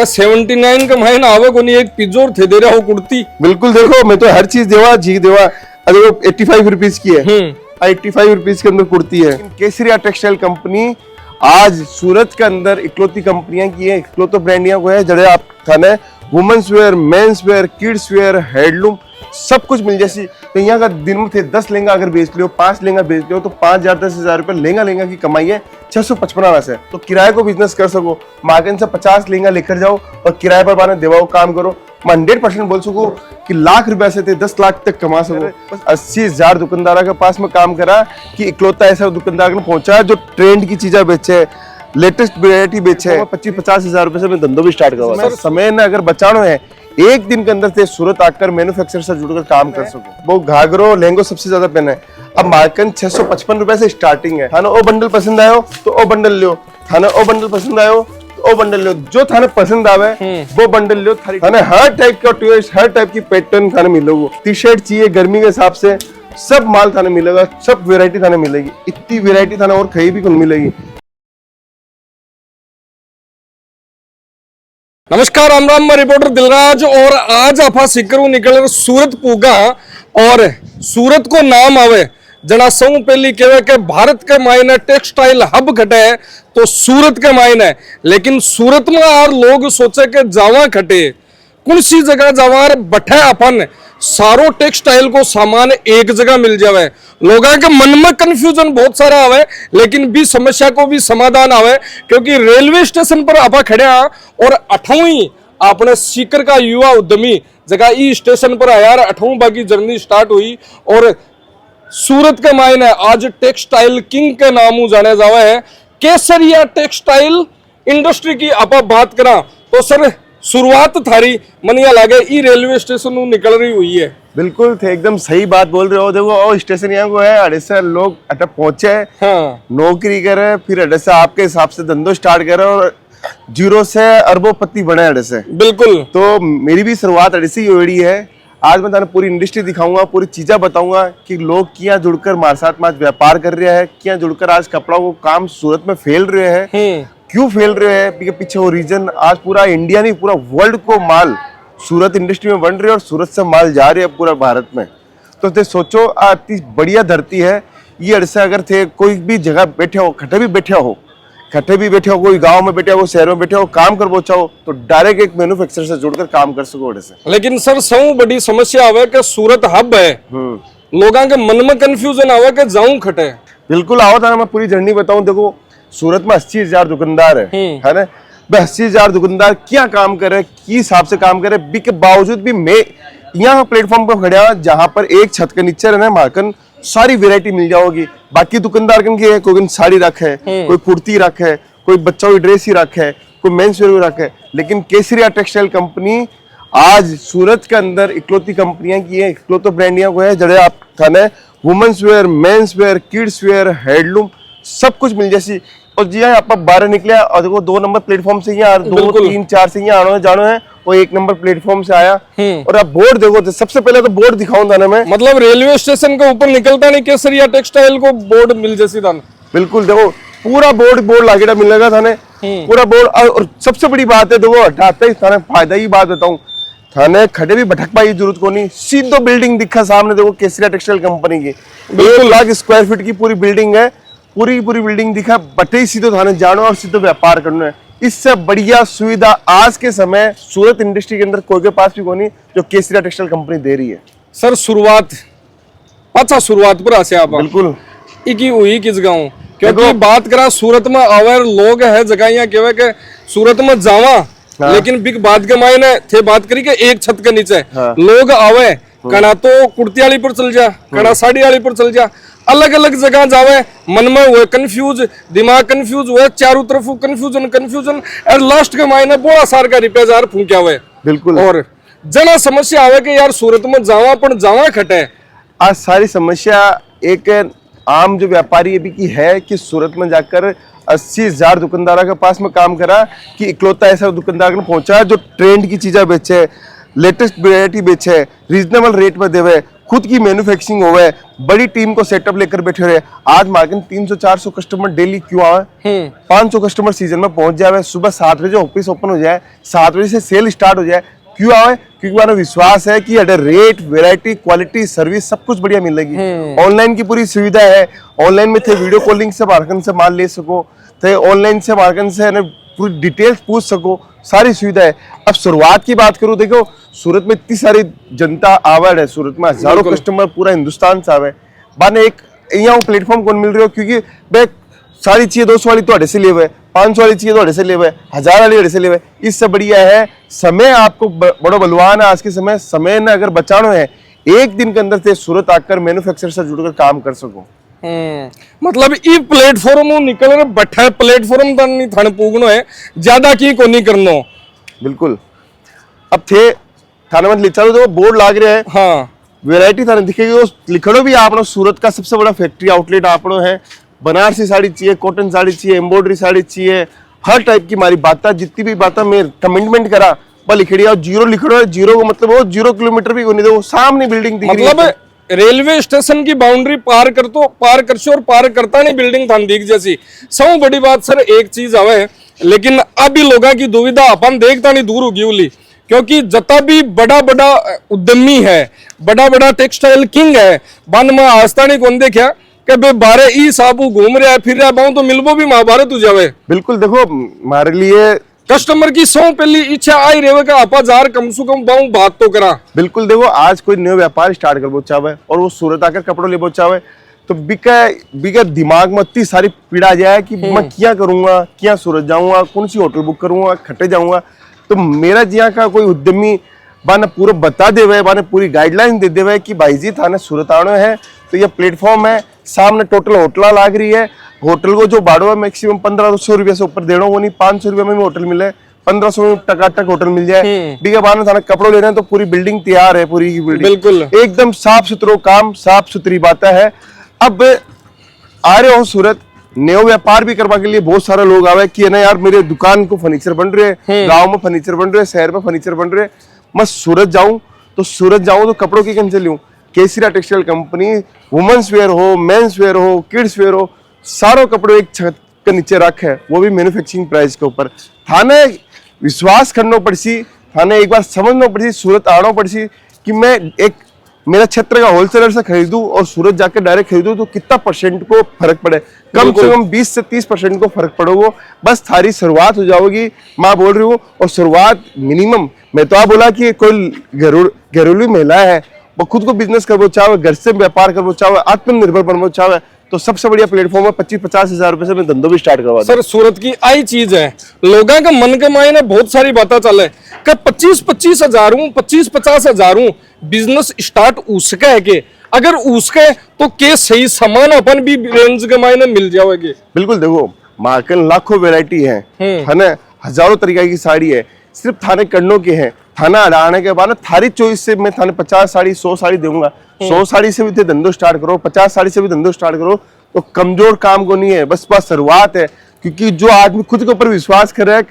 79 का महीना आवे को नहीं एक पिज्जोर थे दे रहा हो कुर्ती। बिल्कुल देखो मैं तो हर चीज देवा जी देवा। अरे वो 85 रुपीज की है, 85 रुपीज के अंदर कुर्ती है। केसरिया टेक्सटाइल कंपनी आज सूरत के अंदर इकलौती कंपनियां की है, इकलौती ब्रांडियां को है जड़े आप Thane women's wear, men's wear, kids wear, handloom सब कुछ मिल जैसी। तो यहाँ का दिन में थे 10 लहंगा अगर बेच लियो, 5 लहंगा बेच लियो तो 5,000 10,000 रुपए लहंगा की कमाई है 655 से। तो किराए को बिजनेस कर सको, मार्केट से 50 लहंगा लेकर जाओ और किराए पर बाने देवाओ काम करो। मैं 100% बोल सकूं कि लाख रुपए से थे 10 लाख तक कमा सको। बस 80,000 दुकानदार के पास में काम करा कि इकलौता ऐसा दुकानदार को पहुंचा जो ट्रेंड की चीजें बेचे, लेटेस्ट वैरायटी बेचे। 25-50 हजार रुपए से मैं धंधो भी स्टार्ट करवा। समय ने अगर बचाना है एक दिन के अंदर से सूरत आकर मैन्युफैक्चरर से जुड़कर काम कर सको। वो घाघरो लहंगो सबसे ज्यादा पहना है। अब मार्केट 655 रुपए से स्टार्टिंग है। थाना ओ बंडल पसंद आयो तो ओ बंडल लियो, थाना ओ बंडल पसंद आयो तो ओ बंडल लियो, जो थाने पसंद आवे वो बंडल लियो। थाने हर टाइप का ट्विस्ट, हर टाइप की पैटर्न थाने मिलेगा। टी शर्ट चाहिए गर्मी के हिसाब से सब माल थाने मिलेगा, सब वेरायटी थाने मिलेगी। इतनी वेरायटी थाने और कहीं भी नहीं मिलेगी। नमस्कार, राम राम, मैं रिपोर्टर दिलराज और आज आप सिकरू निकल सूरत पूगा और सूरत को नाम आवे जना सौ पहली कहवे के भारत के मायने टेक्सटाइल हब घटे तो सूरत के मायने। लेकिन सूरत में यार लोग सोचे के जावा खटे कौन सी जगह जावार बैठे अपन सारो टेक्सटाइल को सामान एक जगह मिल जावे। लोगों के मन में कंफ्यूजन बहुत सारा आवे लेकिन भी समस्या को भी समाधान आवे क्योंकि रेलवे स्टेशन पर आपा खड़े और 8वीं अपने सीकर का युवा उद्यमी जगह ई स्टेशन पर यार 8वीं बाकी जर्नी स्टार्ट हुई और सूरत के मायने आज टेक्सटाइल किंग के नाम जाने जावे है केसरिया टेक्सटाइल इंडस्ट्री की आपा बात करा तो सर शुरुआत थारी मनिया लागे ई रेलवे स्टेशन निकल रही हुई है। बिल्कुल थे, एकदम सही बात बोल रहे हो। देखो और स्टेशन यहाँ को है अड़े से लोग अटक पहुंचे, हाँ। नौकरी करे फिर अड़े से आपके हिसाब से धंधो स्टार्ट करे और जीरो से अरबोपति बने अड़े से। बिल्कुल, तो मेरी भी शुरुआत अड़े से ही है। आज मैं पूरी इंडस्ट्री दिखाऊंगा, पूरी चीजें बताऊंगा कि लोग क्या जुड़कर हमारे साथ में व्यापार कर रहे हैं, क्या जुड़कर आज कपड़ा को काम सूरत में फैल रहे हैं, क्यों फैल रहे हैं, पीछे वो रीजन। आज पूरा इंडिया नहीं पूरा वर्ल्ड को माल सूरत इंडस्ट्री में बन रही है और सूरत से माल जा रही है पूरा भारत में। तो ते सोचो इतनी बढ़िया धरती है ये अरसा। अगर थे कोई भी जगह बैठे हो, खटे भी बैठे हो, कोई गांव में बैठे हो, शहर में बैठे हो, काम कर पहुंचाओ तो डायरेक्ट एक मैन्युफैक्चरर से जुड़कर काम कर सको से। लेकिन सर सब बड़ी समस्या आवे कि सूरत हब है, लोगों के मन में कंफ्यूजन आवे कि जाऊं खटे। बिल्कुल आओ था, मैं पूरी जर्नी बताऊं। देखो सूरत में 80,000 दुकानदार है ना। 80,000 दुकानदार क्या काम करे, किस हिसाब से काम करे, के बावजूद भी मैं यहाँ प्लेटफॉर्म पर खड़ा जहाँ पर एक छत के नीचे रहना मार्कन सारी वैरायटी मिल जाओगी। बाकी दुकानदार कन की है, कोई साड़ी रख है, कोई कुर्ती रख है, कोई बच्चों की ड्रेस ही रख है, कोई मेंस वेयर रख है। लेकिन केसरिया टेक्सटाइल कंपनी आज सूरत के अंदर इकलौती कंपनियां की है, इकलौती ब्रांडियां को है जड़े आप Thane women's wear, men's wear, kids wear, handloom सब कुछ मिल जैसी। और जी हाँ आप 12 निकले और देखो 2 नंबर प्लेटफॉर्म से यहाँ 2, 3, 4 से यहाँ आना जानो है, वो 1 नंबर प्लेटफॉर्म से आया। और आप बोर्ड देखो तो सबसे पहले तो बोर्ड दिखाऊं था ना मैं, मतलब रेलवे स्टेशन के ऊपर निकलता नहीं केसरिया टेक्सटाइल को बोर्ड मिल जैसी था। बिल्कुल देखो पूरा बोर्ड लागेड़ा मिलेगा थाने, पूरा बोर्ड। और सबसे बड़ी बात है देखो हटाते ही थाने फायदा ही बात बताऊं, थाने खड़े भी भटक पाई जरूरत को नहीं, सीधो बिल्डिंग दिखा सामने देखो केसरिया टेक्सटाइल कंपनी की 1 लाख स्क्वायर फीट की पूरी बिल्डिंग है। पूरी बिल्डिंग दिखा बटे ही सीधो थाने जानो और सीधो व्यापार करना है। इससे बढ़िया सुविधा आज के समय सूरत इंडस्ट्री के अंदर कोई के पास भी कोई जो केसरिया टेक्सटाइल कंपनी दे रही है। सर शुरुआत पर आसे आप बिल्कुल इकी हुई किस गाँव क्योंकि बात करा सूरत में अवेयर लोग है जगह कहवे के सूरत में जावा, हाँ। लेकिन बिग बात के मायने थे बात करी के एक छत के नीचे, हाँ। लोग आवे कना तो कुर्ती वाली पर चल जा, कना साड़ी वाली पर चल जा, अलग अलग जगह जावे, मन में हुए कंफ्यूज, दिमाग कंफ्यूज हुए, चारों तरफ कंफ्यूजन और लास्ट के मायने बोला सार का रिपेजार फूंक्या हुए। बिल्कुल, और जना समस्या आवे कि यार सूरत में जावा पर जावा खटे। आज सारी समस्या एक आम जो व्यापारी भी की है कि सूरत में जाकर 80,000 दुकानदारों के पास में काम करा कि इकलौता ऐसा दुकानदार को पहुंचा जो ट्रेंड की चीजें बेचे, लेटेस्ट वैरायटी बेचे, रीजनेबल रेट में देवे, खुद की मैन्युफैक्चरिंग हो है, बड़ी टीम को सेटअप लेकर बैठे रहे। आज मार्केट में 300-400 कस्टमर डेली क्यों आवे, 500 कस्टमर सीजन में पहुंच जाए, सुबह 7 बजे ऑफिस ओपन हो जाए, 7 बजे से सेल स्टार्ट हो जाए, क्यों आवे? क्योंकि हमारा विश्वास है कि अगर रेट, वैरायटी, क्वालिटी, सर्विस सब कुछ बढ़िया मिलेगी। ऑनलाइन की पूरी सुविधा है, ऑनलाइन में थे वीडियो कॉलिंग से मार्केट से माल ले सको, थे ऑनलाइन से मार्केट से पूरी डिटेल्स पूछ सको, सारी सुविधा है। अब शुरुआत की बात करूं, देखो सूरत में इतनी सारी जनता आवर है, सूरत में हजारों कस्टमर पूरा हिंदुस्तान से आवे, बाने एक यहाँ प्लेटफॉर्म कौन मिल रही हो, क्योंकि भाई सारी चीजें 200 वाली तो से ले हुए, 500 वाली चीजें तो से ले हुए, 1000 वाली से ले हुए। इससे बढ़िया है समय, आपको बड़ो बलवान है आज के समय ने अगर बचाना है, एक दिन के अंदर से सूरत आकर मैन्युफैक्चर से जुड़कर काम कर सको। मतलब ई प्लेटफॉर्म निकल रहे बैठा है, प्लेटफॉर्म नहीं थाने पूगनो है, ज्यादा की को नहीं करनो। बिल्कुल। अब थे थाने में लिखा तो बोर्ड लाग रहे हैं, हाँ वैरायटी थाने दिखेगी, वो लिखड़ो भी आपनो सूरत का सबसे बड़ा फैक्ट्री आउटलेट आपनो है। बनारसी साड़ी चाहिए, कॉटन साड़ी चाहिए, एम्ब्रॉयडरी साड़ी चाहिए, हर टाइप की हमारी बातें, जितनी भी बातें मैं कमिटमेंट करा पर लिखड़ी और जीरो लिखड़ो है, जीरो को मतलब वो 0 किलोमीटर भी नहीं, वो सामने बिल्डिंग दिख रही है। मतलब रेलवे स्टेशन की बाउंड्री पार कर तो पार कर और पार करता नहीं बिल्डिंग थान दिख जैसी। सौ बड़ी बात सर एक चीज आवे, लेकिन अभी लोगों की दुविधा अपन देखता नहीं दूर होगी उली, क्योंकि जता भी बड़ा बड़ा उद्यमी है, बड़ा बड़ा टेक्सटाइल किंग है, बन में आस्था नहीं कौन देखा कि बे बारे ई साबू घूम रहा है फिर रहा बाऊ तो मिलबो भी महाभारत हो जावे। बिल्कुल। देखो हमारे लिए कस्टमर की सौ पहली इच्छा आई रहे का आपा जार कम से कम बाऊ बात तो करा। बिल्कुल। देखो आज कोई नया व्यापार स्टार्ट कर बोचा है और वो सूरत आकर कपड़ों ले बोचा है, तो बिका दिमाग में इतनी सारी पीड़ा जाए कि मैं क्या करूंगा, क्या सूरत जाऊंगा, कौन सी होटल बुक करूंगा, खट्टे जाऊंगा। तो मेरा जिया का कोई उद्यमी बाने पूरा बता दे हुए, बाने पूरी गाइडलाइन दे दे हुए कि भाई जी थाने सूरत आना है तो ये प्लेटफॉर्म है, सामने टोटल होटल लाग रही है, होटल को जो बाड़ो है मैक्सिमम 1500 रुपये से ऊपर देना, वो नहीं 500 रुपये में भी होटल मिले, 1500 में टकाटक होटल मिल जाए। बिका बाने थाने कपड़ों ले रहे हैं तो पूरी बिल्डिंग तैयार है, पूरी की बिल्डिंग बिल्कुल एकदम साफ सुथरो काम, साफ सुथरी बातें है। अब आ रहे हो सूरत, नयो व्यापार भी करवा के लिए बहुत सारे लोग आवे कि ना यार मेरे दुकान को फर्नीचर बन रहे हैं, गांव में फर्नीचर बन रहे हैं, शहर में फर्नीचर बन रहे हैं, मैं सूरत जाऊं तो कपड़ों की कहीं से लूं। केसरिया टेक्सटाइल कंपनी वुमेन्स वेयर हो, मेंस वेयर हो, किड्स वेयर हो, सारों कपड़े एक छत के नीचे रख है, वो भी मैन्युफैक्चरिंग प्राइस के ऊपर। थाने विश्वास करना पड़सी, थाने एक बार समझना पड़सी, सूरत आना पड़सी कि मैं एक मेरा क्षेत्र का होलसेलर से खरीदूं और सूरत जाकर डायरेक्ट खरीदूं तो कितना परसेंट को फर्क पड़े, कम से कम 20 से 30% को फर्क पड़ेगा। बस थारी शुरुआत हो जाओगी, मैं बोल रही हूँ। और शुरुआत मिनिमम, मैं तो बोला कि कोई घरेलू महिला है, वो खुद को बिजनेस करना चाहे, घर से व्यापार करना चाहे, आत्मनिर्भर बनना चाहे, तो सबसे बढ़िया प्लेटफॉर्म है। 25-50 हजार रुपए से मैं धंधो भी स्टार्ट करवा। सर सूरत की आई चीज है, लोगों के मन के मायने बहुत सारी बातें चले कि 25-25 हजार 25-50 हजार बिजनेस स्टार्ट उसका है कि अगर उसके तो के सही सामान अपन भी रेंज के मायने मिल जाओगे। बिल्कुल। देखो मार्केट लाखों वैरायटी है ना, हजारों तरीके की साड़ी है, सिर्फ थाने करनों के हैं। थाना हटाने के बाद थारी चॉइस से मैं थाने 50 साड़ी 100 साड़ी दूंगा, 100 साड़ी से भी धंधो स्टार्ट करो, 50 साड़ी से भी धंधो स्टार्ट करो, तो कमजोर काम को नहीं है, बस शुरुआत है। क्योंकि जो आदमी खुद के ऊपर विश्वास करे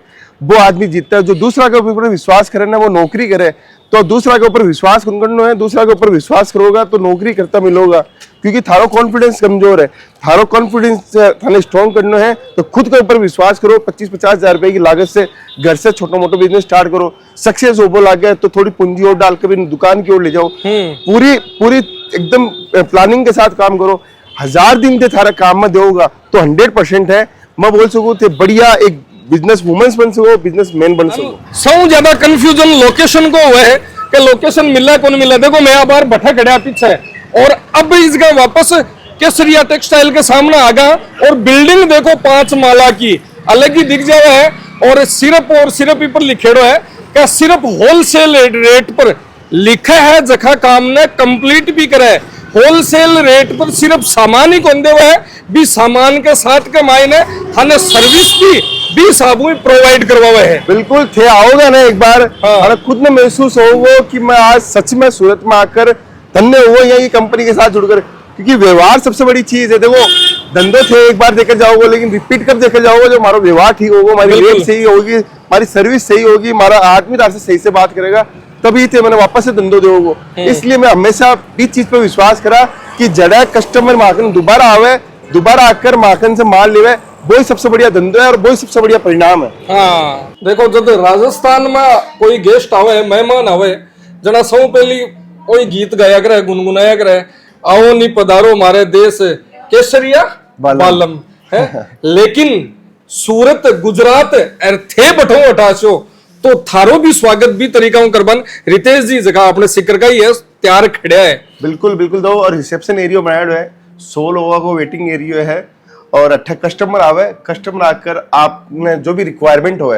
वो आदमी जीतता है, जो दूसरा के ऊपर विश्वास करे ना वो नौकरी करे। तो दूसरा के ऊपर विश्वास करना है, दूसरा के ऊपर विश्वास करोगा तो नौकरी करता मिलोगा। क्योंकि थारो कॉन्फिडेंस कमजोर है, थारो कॉन्फिडेंस थाने स्ट्रॉन्ग करना है तो खुद के ऊपर विश्वास करो। 25-50 हजार रुपए की लागत से घर से छोटा मोटा बिजनेस स्टार्ट करो, सक्सेस हो लग गया तो थोड़ी पूंजी और डाल के भी दुकान की ओर ले जाओ। पूरी एकदम प्लानिंग के साथ काम करो। 1000 दिन से थारा काम में दोगा तो 100% है, मैं बोल सकूं तो बढ़िया एक बिजनेस वुमेन्स बन सको, बिजनेस मैन बन सको। सौ ज्यादा कंफ्यूजन लोकेशन को हुआ है कि लोकेशन मिला कौन मिला। देखो मैं बार भट्टा खड़ा पीछे और अब इसका वापस केसरिया टेक्सटाइल के सामने आ गया और बिल्डिंग देखो 5 माला की अलग ही दिख जाए है और सिर्फ पर लिखेड़ो है क्या सिर्फ होलसेल रेट पर लिखा है, जखा काम ने कंप्लीट भी करे। होलसेल रेट पर सिर्फ सामान ही कौन दे हुआ है, भी सामान के साथ के मायने थाने सर्विस भी साबु प्रोवाइड करवा हुआ है। बिल्कुल थे आओगे ना एक बार, हाँ। खुद में महसूस होगा कि मैं आज सच में सूरत में आकर धन्य हुआ यही कंपनी के साथ जुड़कर। क्योंकि व्यवहार सबसे बड़ी चीज है। देखो धंधो थे एक बार देखे जाओगे, लेकिन रिपीट कर देखे जाओगे जो हमारा व्यवहार ठीक होगा, हमारी रेट सही होगी, हमारी सर्विस सही होगी, हमारा आदमी तार से सही से बात करेगा तभी थे मैंने वापस से धंधो दो वो। इसलिए मैं हमेशा इस चीज पे विश्वास करा कि जड़ा कस्टमर माखन दोबारा आवे, दोबारा आकर माखन से माल लेवे, वही सबसे बढ़िया धंधो है और वही सबसे बढ़िया परिणाम है। हाँ देखो जब राजस्थान में कोई गेस्ट आवे, मेहमान आवे, जना सौ पहली कोई गीत गाया करे, गुनगुनाया करे, आओ नी पधारो मारे देश केसरिया बालम है। लेकिन सूरत गुजरात एर थे बठो अठाशो तो थारो भी स्वागत भी तरीका करबन। रितेश जी जगह आपने सिक्कर का ही है तैयार खड़ा है। बिल्कुल बिल्कुल दो, और रिसेप्शन एरिया बनाया है, 100 लोगों को वेटिंग एरिया है और 8 कस्टमर आवे, कस्टमर आकर आपने जो भी रिक्वायरमेंट हो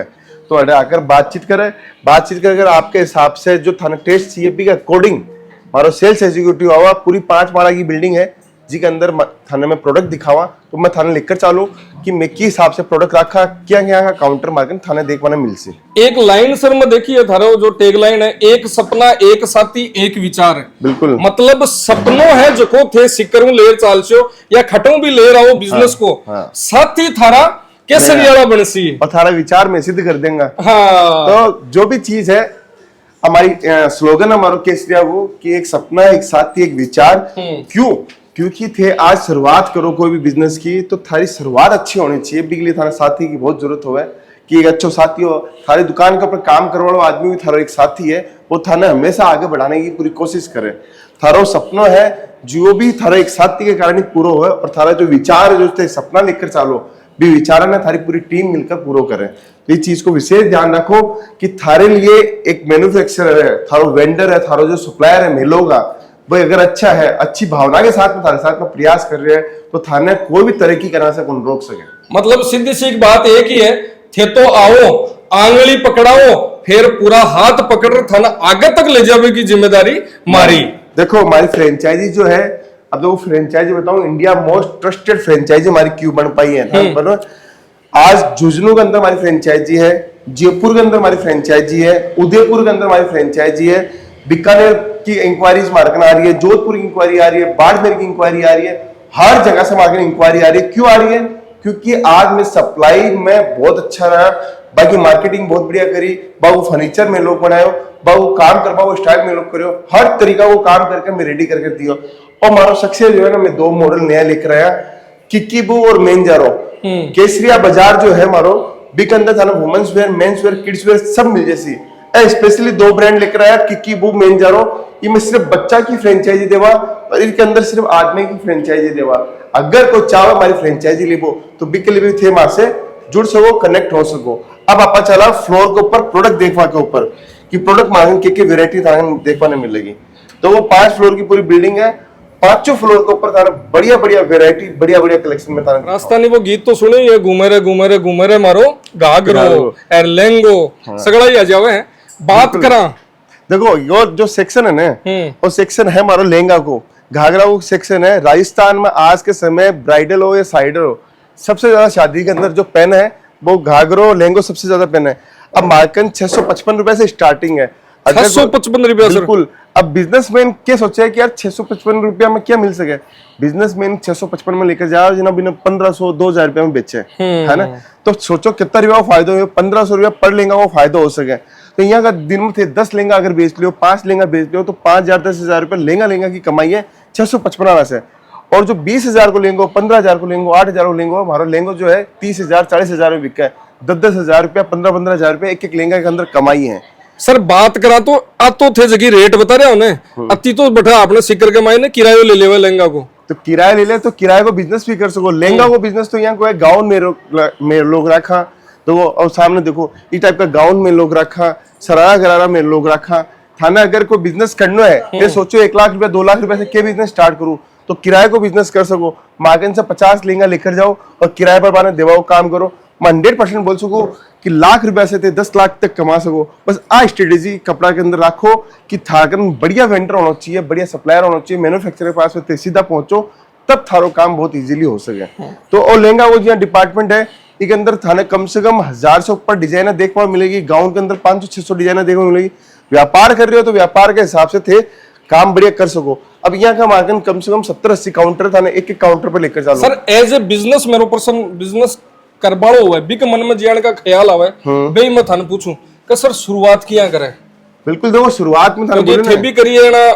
तो आकर बातचीत कर आपके हिसाब से जो थाना टेस्ट सीएपी के अकॉर्डिंग हमारा सेल्स एग्जीक्यूटिव आवा, पूरी 5 माला की बिल्डिंग है जी के अंदर थाने में प्रोडक्ट दिखावा, तो मैं थाने लिखकर चालू कि मैं की हिसाब से प्रोडक्ट रखा क्या क्या काउंटर मार्केट थाने देख पाने मिल से। एक लाइन सर में देखिए थारो जो टैग लाइन है, एक सपना एक साथी एक विचार है। बिल्कुल मतलब सपनों है जो को थे सिक्करों ले चालचो या खटों भी ले रहा हो बिजनेस को, साथी थारा केसरियाला बनसी और थारा विचार में सिद्ध कर देंगे। हाँ तो जो भी चीज है हमारी स्लोगन हमारा केसरिया वो कि एक सपना एक साथी एक विचार। क्यों? क्योंकि थे आज शुरुआत करो कोई भी बिजनेस की तो थारी शुरुआत अच्छी होनी चाहिए, बिग लिए थारा साथी की बहुत जरूरत हो है कि एक अच्छा साथी हो। थारी दुकान के ऊपर काम करने वाला आदमी भी थारा एक साथी है, वो थाने हमेशा आगे बढ़ाने की पूरी कोशिश करे। थारो सपना है जो भी थारा एक साथी के कारण ही पूरा हो, और थारा जो विचार है जो थे सपना लेकर चालो भी विचार ने थारी पूरी टीम मिलकर पूरा करे। तो इस चीज को विशेष ध्यान रखो कि थारे लिए एक मैन्युफैक्चरर है, थारो वेंडर है, थारो जो सप्लायर है मेलोगा वो अगर अच्छा है, अच्छी भावना के साथ में थारे साथ में प्रयास कर रहे हैं तो थाने कोई भी तरक्की करने से कौन रोक सके। मतलब सीधी सी बात एक ही है, थे तो आओ आंगली पकड़ाओ फिर पूरा हाथ पकड़ थाना आगे तक ले जाने की जिम्मेदारी मारी। देखो हमारी फ्रेंचाइजी जो है, अब तो फ्रेंचाइजी बताऊं, इंडिया मोस्ट ट्रस्टेड फ्रेंचाइजी हमारी क्यों बन पाई है। आज झुंझुनू के अंदर हमारी फ्रेंचाइजी है, जयपुर के अंदर हमारी फ्रेंचाइजी है, उदयपुर के अंदर हमारी फ्रेंचाइजी है, बीकानेर की इंक्वायरीज मार्केट आ रही है, जोधपुर की इंक्वायरी आ रही है, बाड़मेर की इंक्वायरी आ रही है, हर जगह से मार्केट इंक्वायरी आ रही है। क्यों आ रही है? क्योंकि आज में सप्लाई में बहुत अच्छा रहा, बाकी मार्केटिंग बहुत बढ़िया करी, बाबू फर्नीचर में लोग बनायो, बाबू काम कर पाओ स्टाइल में लोग करो, हर तरीका वो काम करके मैं रेडी करके दियो। और हमारा सक्सेस जो है ना, मैं 2 मॉडल नया लेकर आया, किकीबू और मेंजारो। केसरिया बाजार जो है हमारो बिक अंदर थाना women's wear, men's wear, kids wear सब मिल जैसी स्पेशली 2 ब्रांड लेकर आया, किकीबू मेंजारो। ये मैं सिर्फ बच्चा की फ्रेंचाइजी देवा और इनके अंदर सिर्फ आदमी की फ्रेंचाइजी देवा। अगर कोई चाहो हमारी फ्रेंचाइजी लेबो तो बिक के लिए थे मां से जुड़ सको, कनेक्ट हो सको। अब आप चला फ्लोर के ऊपर प्रोडक्ट देखवा के ऊपर कि प्रोडक्ट मांगे के वेरायटी देखने मिलेगी। तो वो 5 फ्लोर की पूरी बिल्डिंग है, 5 फ्लोर के ऊपर तारा बढ़िया बढ़िया वेरायटी, बढ़िया बढ़िया कलेक्शन में तारा। राजस्थानी वो गीत तो सुने, ये घूमे रे मारो घाघरो एर लेंगो सगड़ा ही आ जावे है। बात करा देखो यो जो सेक्शन है ना, वो सेक्शन है हमारा लहंगा को घाघरा को सेक्शन है। राजस्थान में आज के समय ब्राइडल हो या साइडर हो, सबसे ज्यादा शादी के अंदर जो पेन है वो घाघरो लहंगो सबसे ज्यादा पेन है। अब मार्केट 655 रुपए से स्टार्टिंग है। 655 रुपया? बिल्कुल। अब बिजनेसमैन क्या सोचा है कि यार 655 रुपया में क्या मिल सके, बिजनेसमैन 655 में लेकर जाओ जिन्हें बिना 1500 2000 रुपया में बेचे, है ना। तो सोचो कितना रुपया फायदा हो, 1500 रुपया पर लेंगा वो फायदा हो सके। तो यहाँ का दिन में थे 10 लेंगा अगर बेच लियो, 5 लेंगा बेच लियो तो 5000 10,000 रुपया लेंगा की कमाई है 655 से। और जो 20,000 को लेंगे, 15,000 को लेंगे, 8,000 को लेंगे, हमारा लेंगो जो है 30,000 40,000 में बिका है। 10,000 रुपया 15,000 रुपया एक लेंगा के अंदर कमाई है। सर बात करा तो आतो थे जगह रेट बता रहे उन्हें, अति तो बैठा आपने सिक्कर के मायने किराया ले लेवे लहंगा को, तो किराया ले ले तो किराए को बिजनेस भी कर सको। लहंगा को बिजनेस तो यहाँ कोई गाउन में लोग रखा तो वो, और सामने देखो इस टाइप का गाउन में लोग रखा, सरारा गरारा में लोग रखा। थाना अगर कोई बिजनेस करना है ये सोचो 1 लाख रुपया 2 लाख रुपया से क्या बिजनेस स्टार्ट करूँ, तो किराए को बिजनेस कर सको। मार्केट से 50 लहंगा लेकर जाओ और किराए पर बाने देवाओ काम करो। मैं 100% बोल सकूं कि लाख रुपया से 10 लाख तक कमा सको। बस आ स्ट्रेटेजी कपड़ा के अंदर रखो कि थारकन बढ़िया वेंडर होना चाहिए, बढ़िया सप्लायर होना चाहिए, मैन्युफैक्चरर के पास में सीधा पहुंचो, तब थारो काम बहुत इजीली हो सके। तो और लहंगा वो जो डिपार्टमेंट है इसके अंदर थाने कम से कम 1000 से ऊपर डिजाइनर देखने मिलेगी, गाउन के अंदर 500-600 डिजाइनर देखने मिलेगी। व्यापार कर रहे हो तो व्यापार के हिसाब से थे काम बढ़िया कर सको। अब यहाँ का मार्केट कम से कम 70-80 काउंटर थाने एक काउंटर पर लेकर चलो। सर एज ए बिजनेस मेरे पर्सन बिजनेस करबाड़ो हुआ है, बिक मन में जियान का ख्याल आवे, बे मैं थाने पूछूं कि सर शुरुआत किया करे, बिल्कुल देखो शुरुआत में थाने बोले थे ना, भी करी है ना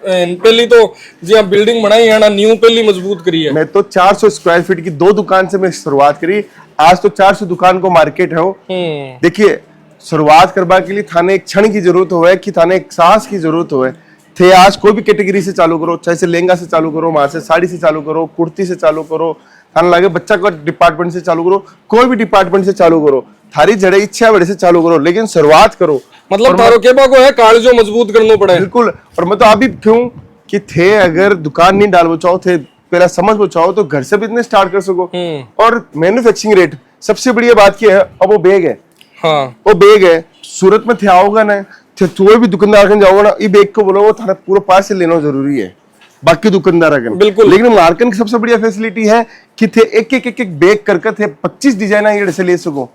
पहली तो जी हाँ बिल्डिंग बनाई है ना न्यू पहली मजबूत करी है। मैं तो 400 स्क्वायर फीट की 2 दुकान से मैं शुरुआत करी, आज तो 400 दुकान को मार्केट है। देखिए शुरुआत करवा के लिए थाने एक क्षण की जरूरत हो कि थाने एक साहस की जरूरत हो थे। आज कोई भी कैटेगरी से चालू करो, चाहे से लहंगा से चालू करो, वहां से साड़ी से चालू करो, कुर्ती से चालू करो, थाने लगे बच्चा का डिपार्टमेंट से चालू करो, कोई भी डिपार्टमेंट से चालू करो, थारी जड़े इच्छा बड़े से चालू करो, लेकिन शुरुआत करो। मतलब तारो के बाको है काल जो मजबूत करना पड़े। बिल्कुल। और मैं तो अभी क्यों कि थे अगर दुकान नहीं डाल बचाओ थे पहला समझ बचाओ तो घर से बिजनेस स्टार्ट कर सको। और मैन्युफैक्चरिंग रेट सबसे बढ़िया बात क्या है, अब वो बैग है। हाँ वो बैग है सूरत में थे आओगा ना थे कोई भी दुकानदार के जाओगे ना ये बैग को बोलो थारा पूरा पास से लेना जरूरी है बाकी दुकानदार के। बिल्कुल। लेकिन मार्केट की सबसे बढ़िया फैसिलिटी है कि थे एक बैग करके थे 25 डिजाइन ये से ले सको।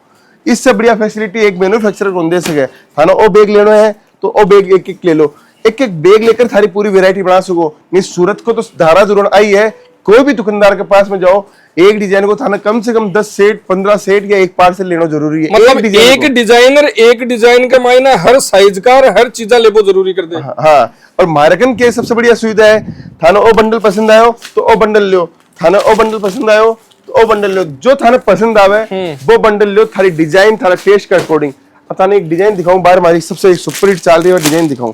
इससे बढ़िया फैसिलिटी एक मैन्युफैक्चरर को दे सके। थाना वो बैग लेना है तो वो बैग एक ले लो, एक बैग लेकर थारी पूरी वैरायटी बना सको। नहीं सूरत को तो धारा जरूर आई है, कोई भी दुकानदार के पास में जाओ एक डिजाइन को थाना कम से कम 10 सेट 15 सेट या एक पार्सल लेना जरूरी है। मतलब एक डिजाइनर एक डिजाइन का मायना हर साइज का और हर चीजा लेबो जरूरी कर दे। हाँ और मार्केट के सबसे बढ़िया सुविधा है थाना ओ बंडल पसंद आयो तो ओ बंडल लो, थाना ओ बंडल पसंद आयो तो ओ बंडल लो, जो थाने पसंद आवे वो बंडल लो, थारी डिजाइन थारा टेस्ट के अकॉर्डिंग। अब थाने एक डिजाइन दिखाऊं बाहर हमारी सबसे सुपर हिट चल रही है डिजाइन दिखाऊं।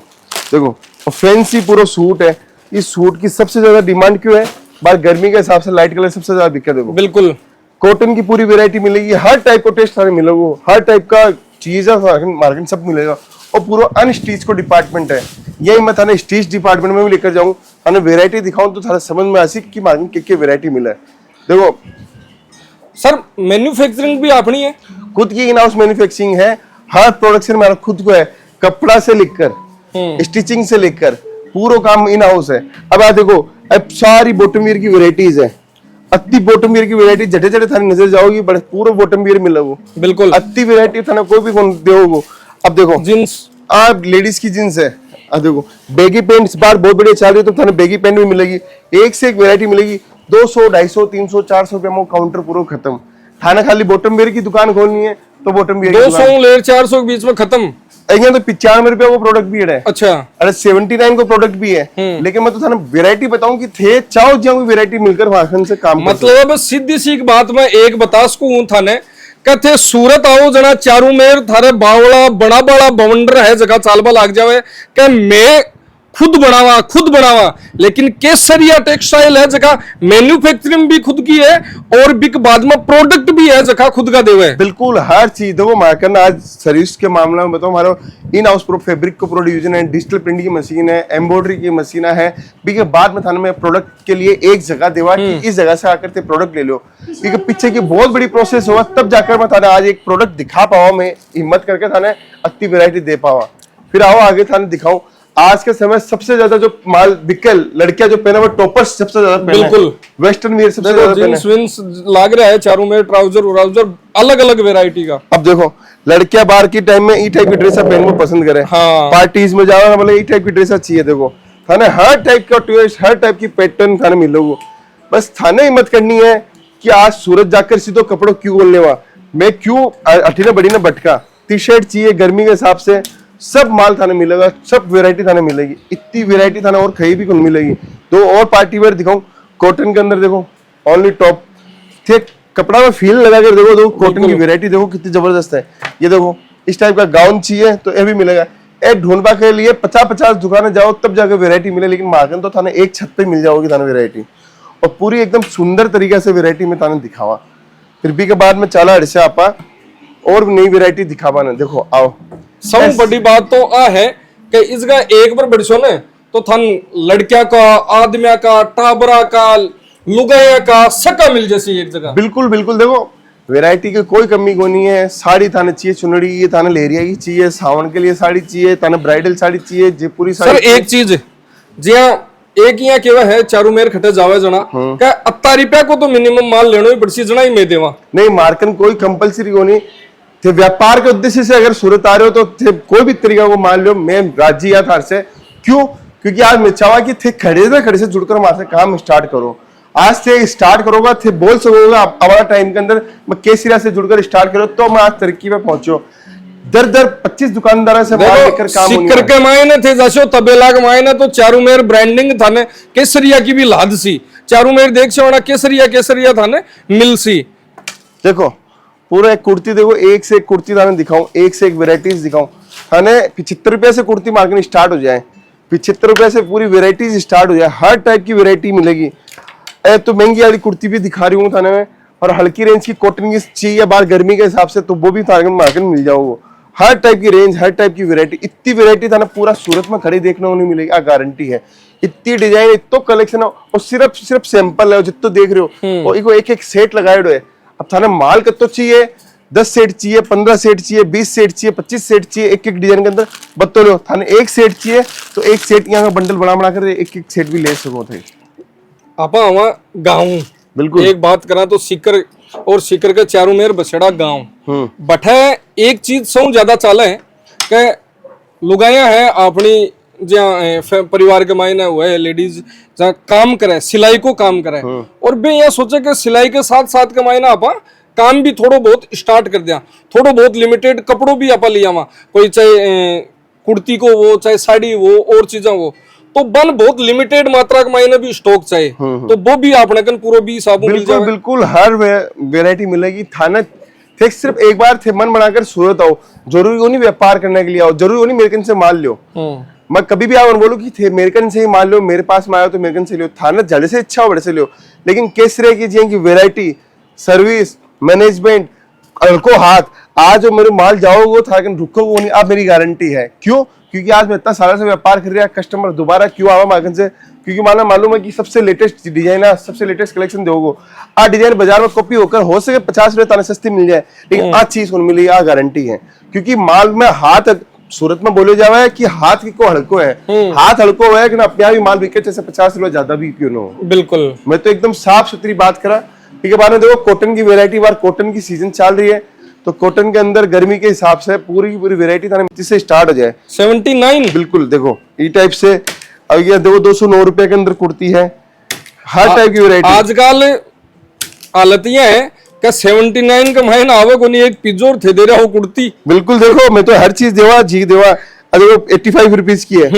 देखो फैंसी पूरा सूट है, इस सूट की सबसे ज्यादा डिमांड क्यों है, बाहर गर्मी के हिसाब से लाइट कलर सबसे ज्यादा बिकता है। बिल्कुल कॉटन की पूरी वैरायटी मिलेगी, हर टाइप को टेस्ट थाने मिलेगा, हर टाइप का चीज है मार्केट सब मिलेगा। और पूरा अनस्टिच को डिपार्टमेंट है, यही मैं थाने स्टिच डिपार्टमेंट में भी लेकर जाऊं, थाने वैरायटी दिखाऊं तो थारा समझ में आसी कि मार्केट के वैरायटी मिला है। देखो सर मैन्युफैक्चरिंग भी अपनी है, खुद की इन हाउस मैन्युफैक्चरिंग है, हर प्रोडक्शन मेरा खुद को है, कपड़ा से लेकर स्टिचिंग से लेकर पूरा काम इन हाउस है। अब आ देखो अब सारी बॉटम वियर की वैरायटीज है, अति बॉटम वियर की वैरायटी जटे जटे थाने नजर जाओगी बड़े पूरा बॉटम वियर मिलेगो। बिल्कुल अति वैरायटी थाने कोई भी कौन देओगो। अब देखो जींस आप लेडीज की जींस है, अब देखो बेगी पैंट इस बार बहुत बढ़िया चल रही है तो थाने बेगी पैंट भी मिलेगी, एक से एक वैरायटी मिलेगी। 200 250 300 400 रुपये में काउंटर पूरा खत्म। थाने खाली बॉटम वियर की दुकान खोलनी है तो बॉटम वियर 200 ले 400 के बीच में खत्म। यहाँ तो 95 रुपया वो प्रोडक्ट भी है। अच्छा अरे 79 को प्रोडक्ट भी है, लेकिन मैं तो थाने वैरायटी बताऊं कि थे चाहो जहाँ वैरायटी मिलकर वाहन से काम मतलब सीधी सी बात में एक बता सकूं थाने कहते सूरत आओ जना चारू मेर थारे बावला बड़ा बड़ा बवंडर है जगह चालबा लाग जावे कि मैं खुद बनावा लेकिन केसरिया टेक्सटाइल है जगह मैन्युफैक्चरिंग भी खुद की है और बिक बाद में प्रोडक्ट भी है जगह खुद का देवे। बिल्कुल हर चीज देखो मार्केट आज सर्विस के मामले में बताओ हमारा इन हाउस प्रो फैब्रिक को प्रोड्यूजन है, डिजिटल प्रिंटिंग की मशीन है, एम्ब्रॉयडरी की मशीन है, बिके बाद में थाने में प्रोडक्ट के लिए एक जगह देवा कि इस जगह से आकर के प्रोडक्ट ले लो, क्योंकि पीछे की बहुत बड़ी प्रोसेस हुआ तब जाकर मैं थाने आज एक प्रोडक्ट दिखा पावा, मैं हिम्मत करके थाने अति वैरायटी दे पावा। फिर आओ आगे थाने दिखाऊं आज के समय सबसे ज्यादा जो माल बिकल लड़कियां जो पहने वो टॉपर्स सबसे ज्यादा पहने, बिल्कुल वेस्टर्न वियर सबसे ज्यादा पहने, जींस विंस लाग रहा है चारों में, ट्राउजर अलग अलग वैरायटी का। अब देखो लड़कियां बाहर की टाइम में ई टाइप की ड्रेस पहनना पसंद करे, हाँ। पार्टीज में जाओ मतलब ई टाइप की ड्रेस चाहिए। देखो थाने हर टाइप का ट्विस्ट हर टाइप की पैटर्न थाने मिलोगे, बस थाने हिम्मत करनी है कि आज सूरत जाकर सीधो कपड़ों क्यों बोलने वा मैं क्यों अठीना बड़ी ना भटका टी शर्ट चाहिए गर्मी के हिसाब से सब माल थाने मिलेगा, सब वैरायटी थाने मिलेगी, इतनी वैरायटी थाने और कहीं भी कौन मिलेगी। दो और पार्टी वेयर दिखाऊं कॉटन के अंदर, देखो ओनली टॉप थे कपड़ा में फील लगा कर देखो, कॉटन की वैरायटी देखो कितनी जबरदस्त है। ये देखो इस टाइप का गाउन चाहिए तो ये भी मिलेगा। एक ढूंढबा के लिए 50-50 दुकानें जाओ तब जाकर वैरायटी मिले, लेकिन मार्केट तो थाने एक छत पे मिल जाओगी थाने वैरायटी, और पूरी एकदम सुंदर तरीके से वैरायटी में थाने दिखावा। फिर भी के बाद में चला अड़से आपा और नई वैरायटी दिखावा ना। देखो आओ सब बड़ी बात तो आ है कि इसका एक बार बढ़सो ने तो थन लड़किया का आदमिया का टाबरा का लुगाया का सका मिल जैसी एक जगह। बिल्कुल बिल्कुल देखो वैरायटी की कोई कमी को नहीं है। साड़ी थाने चाहिए, चुनड़ी ये थाने लेरिया की चाहिए, सावन के लिए साड़ी चाहिए, थाने ब्राइडल साड़ी चाहिए, जयपुरी साड़ी। सर एक चीज जिया एक यहाँ केवा है चारू मेर खटे जावे जना क्या 80 रुपया को तो मिनिमम माल लेनो ही बड़सी जना ही मैं देवा नहीं, मार्केट कोई कंपलसरी को नहीं थे। व्यापार के उद्देश्य से अगर सूरत आ रहे हो तो थे कोई भी तरीका को मान लो, मैं राजी या थार से क्यों, क्योंकि आज मैं चाहवा कि थे खड़े से जुड़कर वहां से काम स्टार्ट करो। आज से स्टार्ट करोगा थे बोल सकोगा हमारा टाइम के अंदर मैं केसरिया से जुड़कर स्टार्ट करो तो मैं आज तरक्की पे पहुंचो। दर दर 25 दुकानदारों से माल लेकर काम होने सिक्कर के मायने थे जैसे तबेला के मायने तो चारू मेर ब्रांडिंग था ने केसरिया की भी लाद सी चारू मेर देख से होना केसरिया केसरिया था ने मिल सी। देखो पूरा एक कुर्ती देखो, एक से एक कुर्ती थाने दिखाऊं, एक से एक वेराइटीज दिखाऊं थाने। 75 रुपए से कुर्ती मार्केट स्टार्ट हो जाए, 75 रुपए से पूरी वेराइटीज स्टार्ट हो जाए, हर टाइप की वेराइटी मिलेगी। तो महंगी वाली कुर्ती भी दिखा रही हूँ थाने में, और हल्की रेंज की कॉटन की चाहिए बाहर गर्मी के हिसाब से तो वो भी थाने मार्केट में मिल जाओगे। हर टाइप की रेंज, हर टाइप की वेराइटी, इतनी वेराइटी थाने पूरा सूरत में खड़ी देखने को नहीं मिलेगी, गारंटी है। इतनी डिजाइन, इतो कलेक्शन और सिर्फ सैंपल है जितो देख रहे हो, और एक एक सेट लगाए है। अब थाने माल कतो चाहिए, 10 सेट चाहिए, 15 सेट चाहिए, 20 सेट चाहिए, 25 सेट चाहिए, एक एक डिजाइन के अंदर बतो लो। थाने एक सेट चाहिए तो एक सेट यहाँ बंडल बना कर एक एक सेट भी ले सको थे। आपा हवा गाँव बिल्कुल एक बात करा तो सिक्कर और सिक्कर के चारों मेर बछड़ा गांव बठे एक चीज सौ ज्यादा चाले है कि लुगाया है अपनी जहाँ परिवार के मायने हुआ है लेडीज जहाँ काम करे, सिलाई को काम करे, और बे यहाँ सोचे कि सिलाई के साथ साथ के मायने आपा काम भी थोड़ा बहुत स्टार्ट कर दिया, थोड़ा बहुत लिमिटेड कपड़ों भी आपा लिया वहाँ, कोई चाहे कुर्ती को वो चाहे साड़ी वो और चीजें वो तो बन बहुत लिमिटेड मात्रा के मायने भी स्टॉक चाहिए तो वो भी आपने कन पूरा 20 साबुन मिल बिल्कुल जाए। बिल्कुल हर वेराइटी मिलेगी थाना। थे सिर्फ एक बार थे मन बनाकर सूरत आओ, जरूरी हो नहीं व्यापार करने के लिए आओ, जरूरी हो नहीं अमेरिकन से माल लो। मैं कभी भी आओ बोलूं कि थे अमेरिकन से ही माल लो, मेरे पास में आयो तो अमेरिकन से लो, थाना जल्द से इच्छा हो बड़े से लो, लेकिन किस तरह की जी की वेराइटी, सर्विस, मैनेजमेंट, हल्को हाथ, आज जो मेरे माल जाओगे था रुको वो नहीं, आप मेरी गारंटी है। क्यों? क्योंकि आज मैं इतना सालों से व्यापार कर रहा, कस्टमर दोबारा क्यों आवा मार्केट से, क्योंकि मालूम है कि सबसे लेटेस्ट डिजाइन है, सबसे लेटेस्ट कलेक्शन दोगे। आ डिजाइन बाजार में कॉपी होकर हो सके 50 रुपए ताने सस्ती मिल जाए, लेकिन आज चीज कौन मिली, आ गारंटी है। क्योंकि माल में हाथ सूरत में बोले जावा है कि हाथ की को हल्को है, हाथ हल्को है कि अपने आप ही माल बिके चाहे 50 रुपए ज्यादा भी क्यों ना हो। बिल्कुल मैं तो एकदम साफ सुथरी बात करा। ठीक है, बाद में देखो कॉटन की वेरायटी, बार कॉटन की सीजन चल रही है तो कॉटन के अंदर गर्मी के हिसाब से पूरी की पूरी वेरायटी थाने से स्टार्ट हो जाए 79। बिल्कुल देखो ई टाइप से, अब ये देखो 209 रुपए के अंदर कुर्ती है, हर टाइप की वेरायटी। आजकल हालत ये है कि 79 का महीना आवे को नहीं, एक पिजोर थे दे रहा हो कुर्ती। बिल्कुल देखो मैं तो हर चीज देवा जी देवा। देखो 85 रुपीज की है,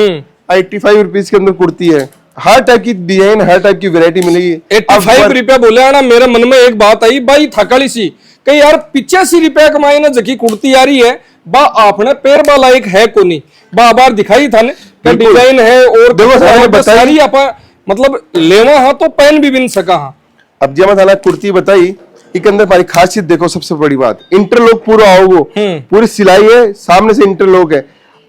85 रुपीज के अंदर कुर्ती है, हर टाइप की डिजाइन, हर टाइप की वेरायटी मिलेगी। 85 रुपया बोले ना, मेरे मन में एक बात आई भाई थकाली सी कि यार 85 रुपया कमाई ना जकी कुर्ती आ रही है बा आपने पैर बा लायक है को नहीं, बार दिखाई था ने डिजाइन है और देखो सारी आपा मतलब लेवा हाँ तो पहन भी बिन सका हाँ। अब जब मैं कुर्ती बताई इसके अंदर हमारी खासियत देखो, सबसे बड़ी बात इंटरलॉक पूरा आओगे, पूरी सिलाई है, सामने से इंटरलॉक है।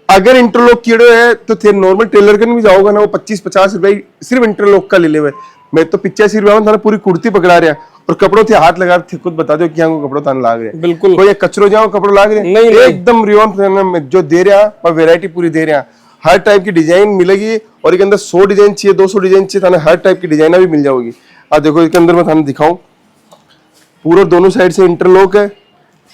अगर इंटरलॉक कीड़े है तो थे नॉर्मल टेलर के भी जाओगे ना, वो 25-50 रुपए सिर्फ इंटरलॉक का ले ले। मैं तो 85 रुपए में पूरी कुर्ती पकड़ा रहा और कपड़ों थे हाथ लगा थे, खुद बता दो क्या कपड़ों थाने लाग रहे। बिल्कुल कोई कचरो जाओ कपड़ों लाग रहे नहीं, एकदम रियोन जो दे रहा और वेरायटी पूरी दे रहा, हर टाइप की डिजाइन मिलेगी। और इसके अंदर 100 डिजाइन चाहिए, 200 डिजाइन चाहिए थाने, हर टाइप की डिजाइना भी मिल जाओगी। अब देखो इसके अंदर मैं थाने दिखाऊं, पूरा दोनों साइड से इंटरलॉक है,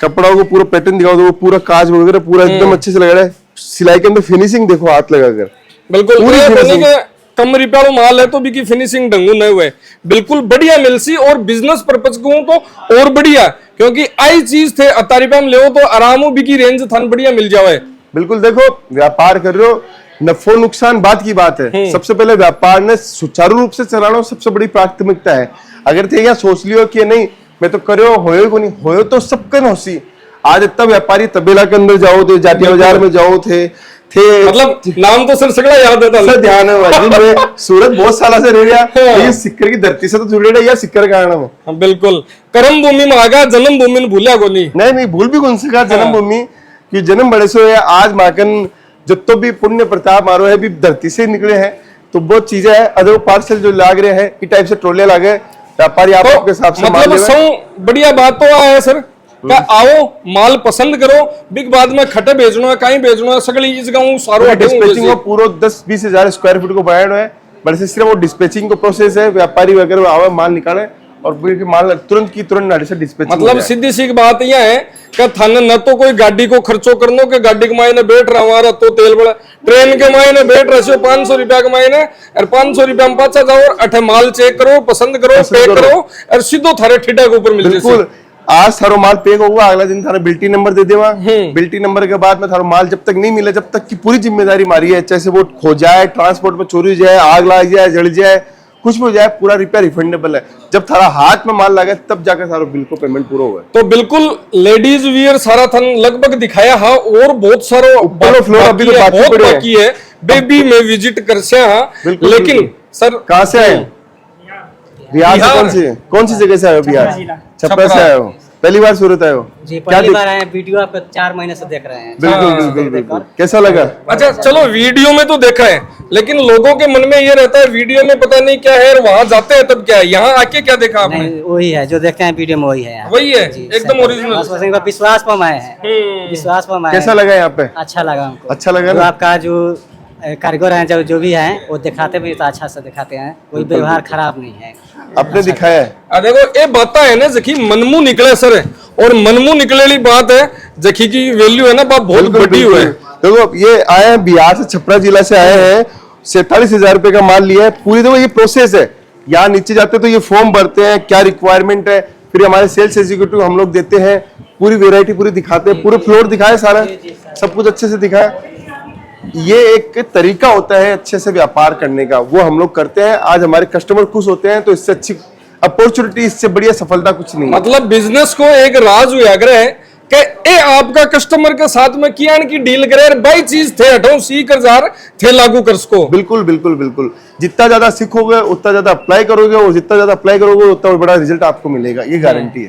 कपड़ा को पूरा पैटर्न दिखाओ तो वो पूरा काज वगैरह पूरा एकदम अच्छे से लग रहा है। सिलाई के अंदर फिनिशिंग देखो हाथ लगाकर, बिल्कुल पूरी कम रुपया माल है तो भी की फिनिशिंग ढंगू नहीं हुए, बिल्कुल बढ़िया मिलसी। और बिजनेस पर्पज को तो और बढ़िया, क्योंकि आई चीज थे 80 रुपया में ले तो आराम भी की रेंज थान बढ़िया मिल जावे। बिल्कुल देखो व्यापार कर रहे हो, नफो नुकसान बात की बात है, सबसे पहले व्यापार ने सुचारू रूप से चलाना सबसे बड़ी प्राथमिकता है। अगर थे यहाँ सोच लियो कि नहीं मैं तो करो होयो को नहीं होयो तो सबके नौसी। आज इतना व्यापारी तबेला के अंदर जाओ थे, जाटिया बाजार में जाओ थे मतलब नाम तो सर सगड़ा याद है सर, ध्यान है मैं सूरत बहुत साल से रह रहा, ये सिक्कर की धरती से तो जुड़े रहा, सिक्कर का नाम है। बिल्कुल कर्म भूमि में आगा, जन्म भूमि में भूलिया को नहीं भूल भी कौन सी जन्म भूमि की जन्म बड़े से आज माकन जब तो भी पुण्य प्रताप मारो है भी धरती से निकले हैं तो बहुत चीजें है। अदर पार्सल जो लाग रहे हैं इस टाइप से ट्रोले लागे व्यापारी आपके हिसाब से मतलब बढ़िया बात तो है सर क्या आओ माल पसंद करो, बिग बाद में खटे बेचना है, कहीं बेचना है, सगली इस गांव सारो डिस्पैचिंग को पूरा 10-20 हजार स्क्वायर फीट को बनाया है, बड़े से सिर्फ वो डिस्पैचिंग को प्रोसेस है, व्यापारी वगैरह आवे माल निकाले और फिर माल तुरंत की तुरंत नाड़ी से डिस्पैचिंग। मतलब सीधी सी बात यह है कि थाने न तो कोई गाड़ी को खर्चो करनो के गाड़ी के मायने बैठ रहा हमारा तो तेल बड़ा, ट्रेन के मायने बैठ रहे 500 रुपया के मायने और 500 रुपया में पाचा जाओ, अठे माल चेक करो, पसंद करो, पे करो और सीधो थारे ठिठा के ऊपर मिल बिल्कुल। आज थारो माल पैक होगा, अगला दिन थारा बिल्टी नंबर दे देवा। बिल्टी नंबर के बाद में थारो माल जब तक नहीं मिले, जब तक की पूरी जिम्मेदारी मारी है, चाहे वो खो जाए, ट्रांसपोर्ट में चोरी हो जाए, आग लग जाए, जल जाए, कुछ भी हो जाए, पूरा रिपेयर रिफंडेबल है। जब थारा हाथ में माल लगे तब जाकर थारो बिल को पेमेंट पूरा हुआ। तो बिल्कुल लेडीज वियर सारा थन लगभग दिखाया हा, और बहुत सारो फ्लोर अभी तो बाकी है। बेबी में विजिट कर से हाँ, लेकिन सर कहाँ से आए? बिहार से? कौन सी जगह से आए हो? बिहार छपरा से आए हो? पहली बार सूरत आए हो? जी पहली बार आए। वीडियो आपका 4 महीने से देख रहे हैं। बिल्कुल। कैसा लगा? अच्छा चलो, वीडियो में तो देखा है, लेकिन लोगों के मन में ये रहता है वीडियो में पता नहीं क्या है, वहां जाते हैं तब क्या है, यहाँ आके क्या देखा आपने? नहीं, वही है जो देखते हैं वीडियो में, वही है। वही है, एकदम ओरिजिनल। विश्वास पर आए हैं, विश्वास पर आए। कैसा लगा यहाँ पे? अच्छा लगा हमको। अच्छा लगा ना? आपका जो कारीगर हैं, जो भी हैं, वो दिखाते भी तो अच्छा से दिखाते हैं, कोई व्यवहार खराब नहीं है। अपने दिखाया है। देखो ये बात है ना जखी मनमु निकले सर, और मनमु निकलेली बात है, जखी की वैल्यू है ना बात बहुत बड़ी हुई है। देखो ये आए हैं बिहार से, छपरा जिला से आए हैं, 47,000 रुपए का माल लिया है। पूरी देखो ये प्रोसेस है, यहाँ नीचे जाते तो ये फॉर्म भरते हैं, क्या रिक्वायरमेंट है, फिर हमारे सेल्स एग्जीक्यूटिव हम लोग देते हैं, पूरी वेरायटी पूरी दिखाते हैं, पूरे फ्लोर दिखाए, सारा सब कुछ अच्छे से दिखाया। ये एक तरीका होता है अच्छे से व्यापार करने का, वो हम लोग करते हैं। आज हमारे कस्टमर खुश होते हैं, तो इससे अच्छी अपॉर्चुनिटी, इससे बढ़िया सफलता कुछ नहीं है। मतलब बिजनेस को एक राज उजागर है कि ए आपका कस्टमर के साथ में किया की डील करे, बाई चीज थे हटो सी कर जार थे लागू कर सको। बिल्कुल बिल्कुल बिल्कुल। जितना ज्यादा सीखोगे उतना ज्यादा अप्लाई करोगे, और जितना ज्यादा अप्लाई करोगे उतना बड़ा रिजल्ट आपको मिलेगा, ये गारंटी है।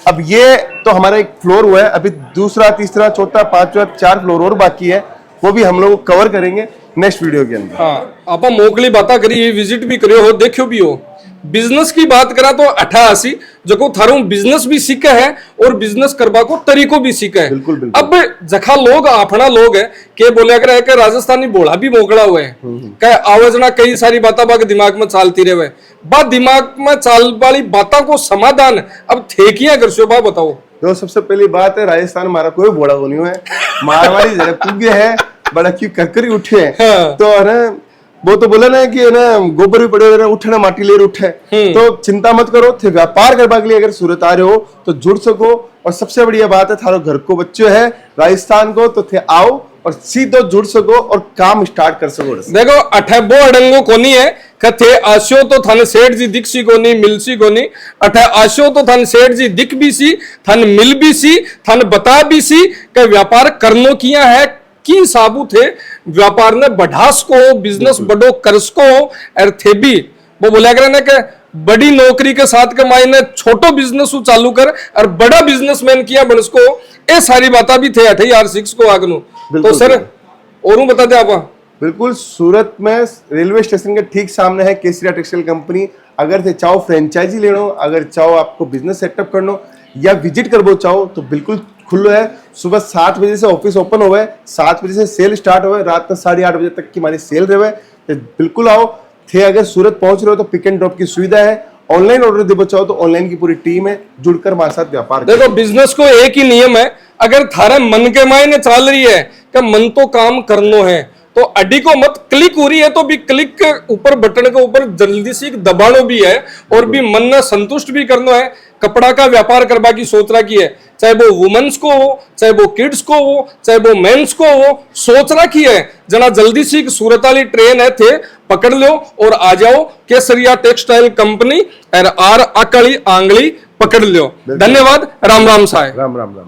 अब ये तो हमारा एक फ्लोर हुआ है, अभी दूसरा, तीसरा, चौथा, पांचवा, 4 फ्लोर और बाकी है, वो भी हम लोग कवर करेंगे नेक्स्ट वीडियो के अंदर। हाँ, आप मोकली बात करी, विजिट भी करियो हो, देखियो भी हो। बिजनेस की बात करा तो 88 जो को थारू बिजनेस भी सीखे है, और बिजनेस करवा को तरीको भी सीखे है। बिल्कुल बिल्कुल। अब जखा लोग अपना लोग है के बोलिया करे कि राजस्थानी बोला भी मोकड़ा हुए है, कहे आवाजना कई सारी बातें बाग दिमाग में चालती रहे, बात दिमाग में चाल वाली बातों को समाधान अब थेकियां कर सो, बात बताओ। तो सबसे पहली बात है, राजस्थान हमारा कोई बोड़ा को नहीं है, मारवाड़ी जरा पुगे है, बड़ा क्यों करकरी उठे है। हाँ। तो है ना, वो तो बोला ना कि ना गोबर भी पड़े हुए उठे ना, माटी ले उठे। तो चिंता मत करो, थे व्यापार करवा के लिए अगर सूरत आ रहे हो तो जुड़ सको। और सबसे बढ़िया बात है, थारो घर को बच्चे है राजस्थान को, तो थे आओ और सीधो जुड़ सको और काम स्टार्ट कर सको। देखो अठेबो अडंगो कोनी है, कथे आशो तो थाने सेठ जी दिख सी कोनी, मिल सी कोनी। अठे आशो तो थाने सेठ जी दिख भी सी, थाने मिल भी सी, थाने बता भी सी कि व्यापार करनो किया है, की साबू थे व्यापार ने बढ़ास को, बिजनेस बड़ो कर्ज को, और थे भी वो बोला करे ना कि बड़ी नौकरी के साथ के मायने छोटो बिजनेस चालू कर और बड़ा बिजनेसमैन किया बनस को, ये सारी बातें भी थे 8R6 को आगनु। तो सर और बता दे आप। बिल्कुल, सूरत में रेलवे स्टेशन के ठीक सामने है केसरिया टेक्सटाइल कंपनी। अगर थे चाहो फ्रेंचाइजी लेनो, अगर चाहो आपको बिजनेस सेटअप करनो या विजिट करबो चाहो, तो बिल्कुल खुलो है। सुबह 7 बजे से ऑफिस ओपन होवे, 7 बजे से सेल स्टार्ट होवे, रात में 8:30 बजे तक की हमारी सेल रहे। तो बिल्कुल आओ। थे अगर सूरत पहुंच रहे हो तो पिक एंड ड्रॉप की सुविधा है। ऑनलाइन ऑर्डर दे चाहो तो ऑनलाइन की पूरी टीम है, जुड़कर हमारे साथ व्यापार। देखो बिजनेस को एक ही नियम है, अगर थारे मन के मायने चाल रही है कि मन तो काम करनो है, तो अड्डी को मत, क्लिक हो रही है तो भी क्लिक के ऊपर बटन के ऊपर जल्दी से दबानो भी है, और भी मन ने संतुष्ट भी करना है। कपड़ा का व्यापार करवा की सोच रहा की है, चाहे वो वुमेन्स को हो, चाहे वो किड्स को हो, चाहे वो मेंस को हो, सोच रहा की है जना जल्दी से सूरत वाली ट्रेन है थे पकड़ लो और आ जाओ केसरिया टेक्सटाइल कंपनी और आर अकड़ी आंगली पकड़ लो। धन्यवाद। राम राम साहेब। राम राम राम।